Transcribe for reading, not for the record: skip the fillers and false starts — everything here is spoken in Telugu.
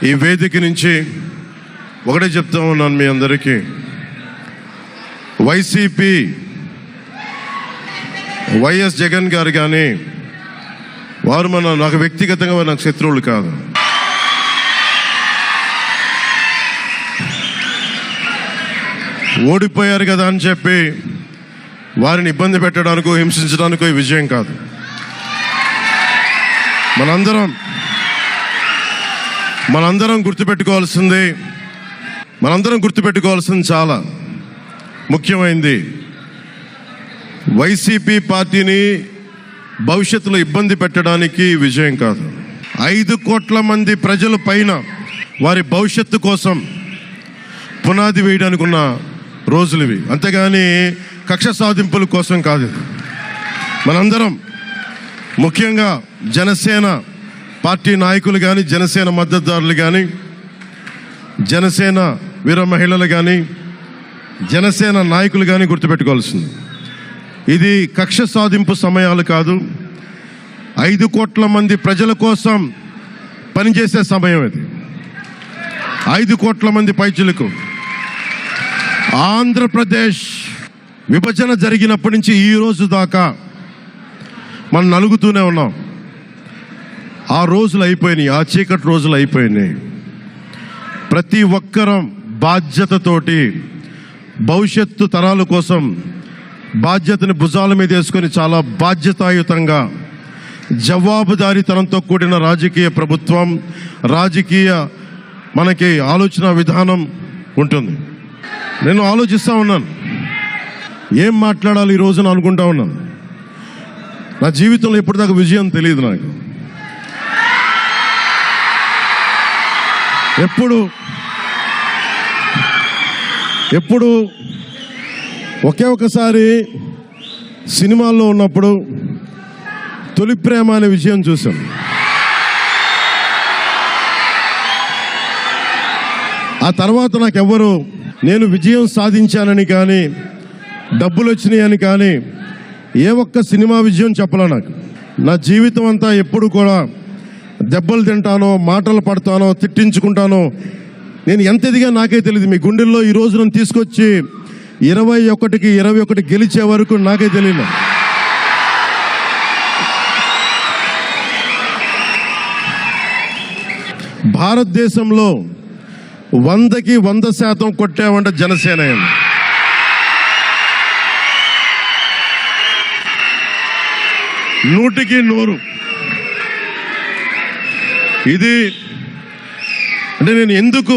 ఈ వేదిక నుంచి ఒకటే చెప్తా ఉన్నాను మీ అందరికీ, వైసీపీ వైఎస్ జగన్ గారు కానీ వారు నాకు వ్యక్తిగతంగా నాకు శత్రువులు కాదు. ఓడిపోయారు కదా అని చెప్పి వారిని ఇబ్బంది పెట్టడానికో హింసించడానికో ఈ విజయం కాదు. మనందరం గుర్తుపెట్టుకోవాల్సింది చాలా ముఖ్యమైనది. వైసీపీ పార్టీని భవిష్యత్తులో ఇబ్బంది పెట్టడానికి విజయం కాదు. 5 కోట్ల మంది ప్రజల పైన వారి భవిష్యత్తు కోసం పునాది వేయడానికి ఉన్న రోజులు ఇవి, అంతేగాని కక్ష సాధింపుల కోసం కాదు. మనందరం ముఖ్యంగా జనసేన పార్టీ నాయకులు కానీ, జనసేన మద్దతుదారులు కానీ, జనసేన వీర మహిళలు కానీ, జనసేన నాయకులు కానీ గుర్తుపెట్టుకోవాల్సింది, ఇది కక్ష సాధింపు సమయాలు కాదు. 5 కోట్ల మంది ప్రజల కోసం పనిచేసే సమయం ఇది. 5 కోట్ల మంది పైచులకు ఆంధ్రప్రదేశ్ విభజన జరిగినప్పటి నుంచి ఈ రోజు దాకా మనం నలుగుతూనే ఉన్నాం. ఆ రోజులు అయిపోయినాయి, ఆ చీకటి రోజులు అయిపోయినాయి. ప్రతి ఒక్కరం బాధ్యతతోటి భవిష్యత్తు తరాల కోసం బాధ్యతని భుజాల మీద వేసుకొని చాలా బాధ్యతాయుతంగా జవాబుదారీతనంతో కూడిన రాజకీయ ప్రభుత్వం, రాజకీయ మనకి ఆలోచన విధానం ఉంటుంది. నేను ఆలోచిస్తూ ఉన్నాను, ఏం మాట్లాడాలి ఈ రోజున అనుకుంటా ఉన్నాను. నా జీవితంలో ఎప్పటిదాకా విజయం తెలియదు నాకు. ఎప్పుడు ఒకే ఒకసారి సినిమాల్లో ఉన్నప్పుడు తొలి ప్రేమ అనే విషయం చూశాను. ఆ తర్వాత నాకెవ్వరు నేను విజయం సాధించానని కానీ, డబ్బులు వచ్చినాయని కానీ ఏ ఒక్క సినిమా విజయం చెప్పలే నాకు. నా జీవితం అంతా ఎప్పుడు కూడా దెబ్బలు తింటానో, మాటలు పడతానో, తిట్టించుకుంటానో, నేను ఎంత ఎదిగా నాకే తెలియదు. మీ గుండెల్లో ఈ రోజు నన్ను తీసుకొచ్చి 21కి 21 గెలిచే వరకు నాకే తెలియదు. భారతదేశంలో 100కి 100% కొట్టామంటే జనసేన. 100కి 100. ఇది అంటే నేను ఎందుకు